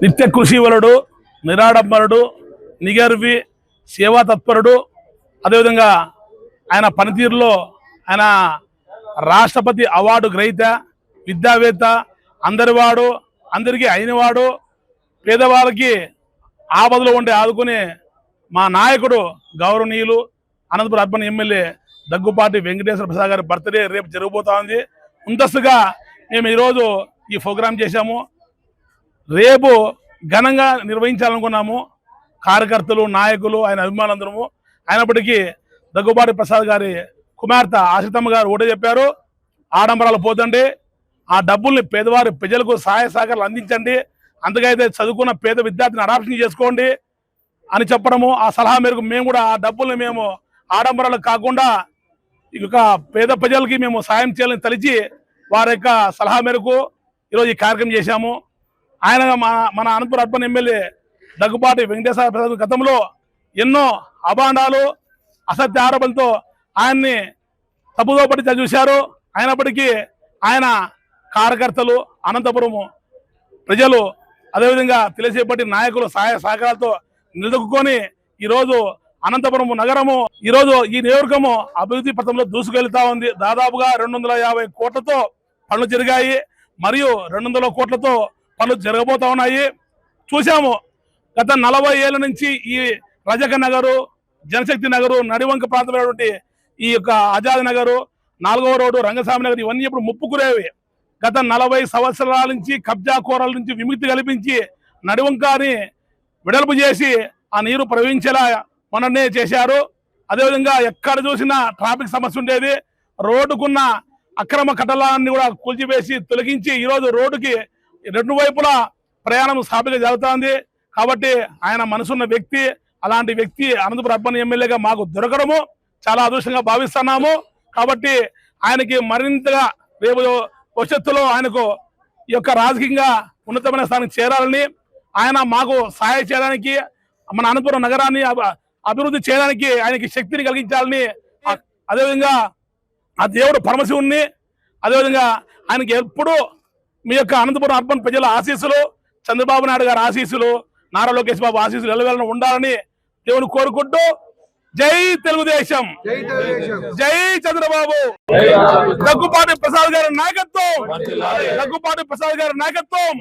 నిత్య కృషివలుడు, నిరాడంబరుడు, నిగర్వి, సేవా తత్పరుడు. అదేవిధంగా ఆయన పనితీరులో ఆయన రాష్ట్రపతి అవార్డు గ్రహీత, విద్యావేత్త, అందరివాడు, అందరికీ అయినవాడు, పేదవాళ్ళకి ఆపదలో ఉండే ఆదుకునే మా నాయకుడు గౌరవనీయులు అనంతపురం అర్బన్ ఎమ్మెల్యే దగ్గుపాటి వెంకటేశ్వర ప్రసాద్ గారి బర్త్డే రేపు జరగబోతా ఉంది. ముందస్తుగా మేము ఈరోజు ఈ ప్రోగ్రాం చేశాము. రేపు ఘనంగా నిర్వహించాలనుకున్నాము. కార్యకర్తలు, నాయకులు, ఆయన అభిమానులందరము. అయినప్పటికీ దగ్గుబాటి ప్రసాద్ గారి కుమార్తె ఆశితమ్మ గారు ఒకటే చెప్పారు, ఆడంబరాలు పోతండి, ఆ డబ్బుల్ని పేదవారి ప్రజలకు సహాయ సహకారాలు అందించండి, అందుకైతే చదువుకున్న పేద విద్యార్థిని అడాప్షన్ చేసుకోండి అని చెప్పడము. ఆ సలహా మేరకు మేము కూడా ఆ డబ్బుల్ని మేము ఆడంబరాలకు కాకుండా ఇక పేద ప్రజలకి మేము సాయం చేయాలని తలిచి వారి యొక్క సలహా మేరకు ఈరోజు ఈ కార్యక్రమం చేశాము. ఆయన మన అనంతపురం అర్బన్ ఎమ్మెల్యే దగ్గుబాటి వెంకటేశ్వర ప్రసాద్ గతంలో ఎన్నో అభాండాలు, అసత్య ఆరోపణలతో ఆయన్ని తప్పుదో పట్టి చూశారు. అయినప్పటికీ ఆయన కార్యకర్తలు, అనంతపురం ప్రజలు, అదేవిధంగా తెలిసేపట్టి నాయకులు సహాయ సహకారాలతో నిలదొక్కుని ఈరోజు అనంతపురం నగరము, ఈరోజు ఈ నియోజకవర్గము అభివృద్ధి పథంలో దూసుకెళ్తా ఉంది. దాదాపుగా 250 కోట్లతో పనులు జరిగాయి, మరియు 200 కోట్లతో పనులు జరగబోతా ఉన్నాయి. చూసాము గత 40 ఏళ్ల నుంచి ఈ రజక నగరు, జనశక్తి నగరు, నడివంక ప్రాంతమైనటువంటి ఈ యొక్క ఆజాద్ నగరు, 4వ రోడ్డు, రంగస్వామి నగర్ ఇవన్నీ ఇప్పుడు ముప్పుకురేవి. గత 40 సంవత్సరాల నుంచి కబ్జా కోరల నుంచి విముక్తి కల్పించి నడివంకాని వెడల్పు చేసి ఆ నీరు ప్రవహించేలా మొన్ననే చేశారు. అదేవిధంగా ఎక్కడ చూసినా ట్రాఫిక్ సమస్య ఉండేది. రోడ్డుకున్న అక్రమ కట్టడాన్ని కూడా కూల్చివేసి తొలగించి ఈరోజు రోడ్డుకి 2 వైపులా ప్రయాణం సాఫీగా జరుగుతోంది. కాబట్టి ఆయన మనసున్న వ్యక్తి. అలాంటి వ్యక్తి అనంతపురం అర్బన్ ఎమ్మెల్యేగా మాకు దొరకడము చాలా అదృష్టంగా భావిస్తున్నాము. కాబట్టి ఆయనకి మరింతగా రేపు భవిష్యత్తులో ఆయనకు ఈ యొక్క రాజకీయంగా ఉన్నతమైన స్థానం చేరాలని, ఆయన మాకు సహాయం చేయడానికి, మన అనంతపురం నగరాన్ని అభివృద్ధి చేయడానికి ఆయనకి శక్తిని కలిగించాలని, అదేవిధంగా ఆ దేవుడు పరమశివుణ్ణి, అదేవిధంగా ఆయనకి ఎప్పుడూ మీ యొక్క అనంతపురం అర్బన్ ప్రజల ఆశీస్సులు, చంద్రబాబు నాయుడు గారి ఆశీస్సులు, నారా లోకేష్ బాబు ఆశీస్సులు ఎల్లవేళ ఉండాలని దేవుని కోరుకుంటూ జై తెలుగుదేశం, జై చంద్రబాబు, దగ్గుపాటి ప్రసాద్ గారి నాయకత్వం, దగ్గుపాటి ప్రసాద్ గారి నాయకత్వం.